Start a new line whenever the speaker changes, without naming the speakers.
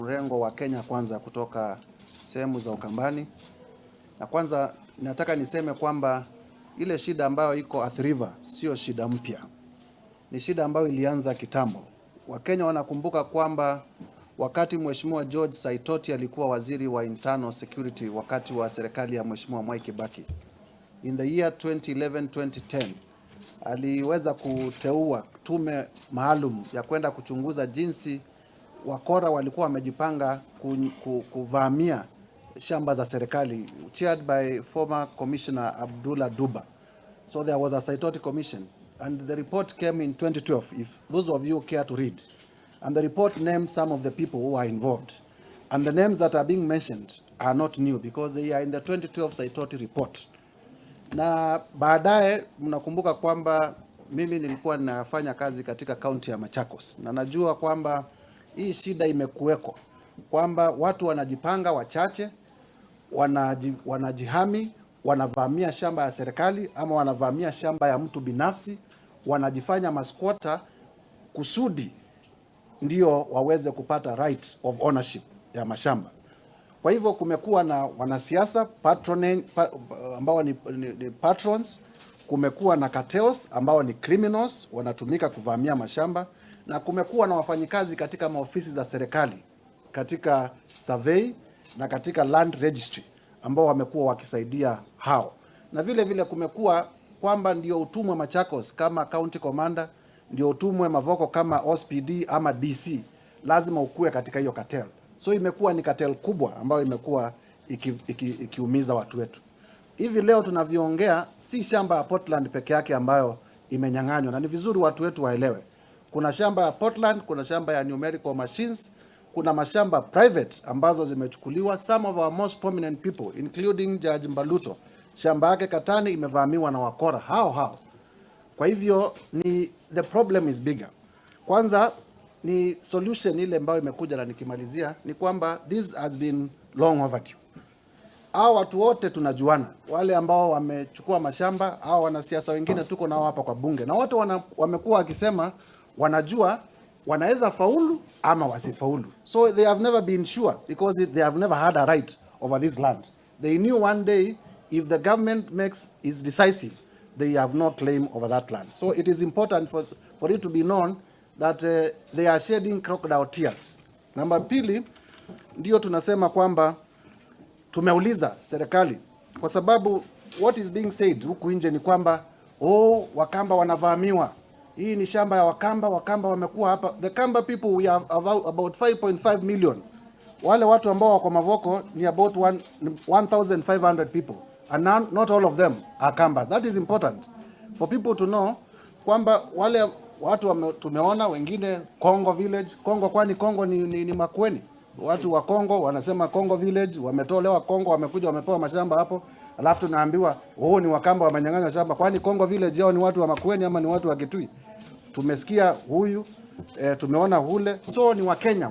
Mrengo wa Kenya Kwanza kutoka sehemu za Ukambani. Na kwanza nataka niseme kwamba ile shida ambayo iko Athi River sio shida mpya. Ni shida ambayo ilianza kitambo. Wakenya wanakumbuka kwamba wakati Mheshimiwa George Saitoti alikuwa waziri wa internal security wakati wa serikali ya Mheshimiwa Mwai Kibaki. In the year 2011-2010 aliweza kuteua tume maalum ya kwenda kuchunguza jinsi wakora walikuwa wamejipanga kuvamia shamba za serikali, chaired by former Commissioner Abdullah Duba. So there was a Saitoti commission and the report came in 2012, if those of you care to read. And the report named some of the people who are involved. And the names that are being mentioned are not new because they are in the 2012 Saitoti report. Na baadaye mnakumbuka kwamba mimi nilikuwa nafanya kazi katika kaunti ya Machakos. Na najua kwamba hii shida imekuweko, kwamba watu wanajipanga wachache, wanajihami, wanavamia shamba ya serikali ama wanavamia shamba ya mtu binafsi, wanajifanya masquatter kusudi ndio waweze kupata right of ownership ya mashamba. Kwa hivyo kumekuwa na wanasiasa ambao ni patrons, kumekuwa na cartels ambao ni criminals wanatumika kuvamia mashamba, na kumekuwa na wafanyikazi katika maofisi za serikali, katika survey na katika land registry ambao wamekuwa wakisaidia hao. Na vile vile kumekuwa kwamba ndio utumwe Machakos kama county commander, ndio utumwe Mavoko kama OSPD ama DC, lazima ukue katika hiyo cartel. So imekuwa ni cartel kubwa ambayo imekuwa ikiumiza watu wetu. Hivi leo tunavyoongea si shamba ya Portland peke yake ambayo imenyang'anywa, na ni vizuri watu wetu waelewe. Kuna shamba ya Portland, kuna shamba ya numerical machines, kuna mashamba private ambazo zimechukuliwa. Some of our most prominent people including Judge Mbaluto, shamba yake Katani imevamiwa na wakora hao. Kwa hivyo the problem is bigger. Kwanza ni solution ile ambayo imekuja, na nikimalizia ni kwamba this has been long overdue. Hao watu wote tunajuana, wale ambao wamechukua mashamba, hao wanasiasa wengine tuko nao hapa kwa bunge, na wote wamekuwa wakisema wanajua wanaweza faulu ama wasifaulu. So they have never been sure because they have never had a right over this land. They knew one day if the government is decisive, they have no claim over that land. So it is important for it to be known that they are shedding crocodile tears. Namba pili, ndio tunasema kwamba tumeuliza serikali, kwa sababu what is being said huku nje ni kwamba Wakamba wanavamiwa. Hii ni shamba ya Wakamba wamekuwa hapa. The Kamba people, we have about 5.5 million. Wale watu ambao wako Mavoko ni about 1,500 people. And not all of them are Kambas. That is important for people to know kwamba wale watu tumeona wengine Kongo village. Kongo, kwani Kongo ni Makueni. Watu wa Kongo wanasema Kongo village, wametolewa Kongo, wamekuja wamepewa mashamba hapo. Alafu tunaambiwa ni Wakamba wamenyang'anya shamba. Kwani Kongo village yao ni watu wa Makueni ama ni watu wa Kitui? Tumesikia huyu, tumeona hule. So ni Wakenya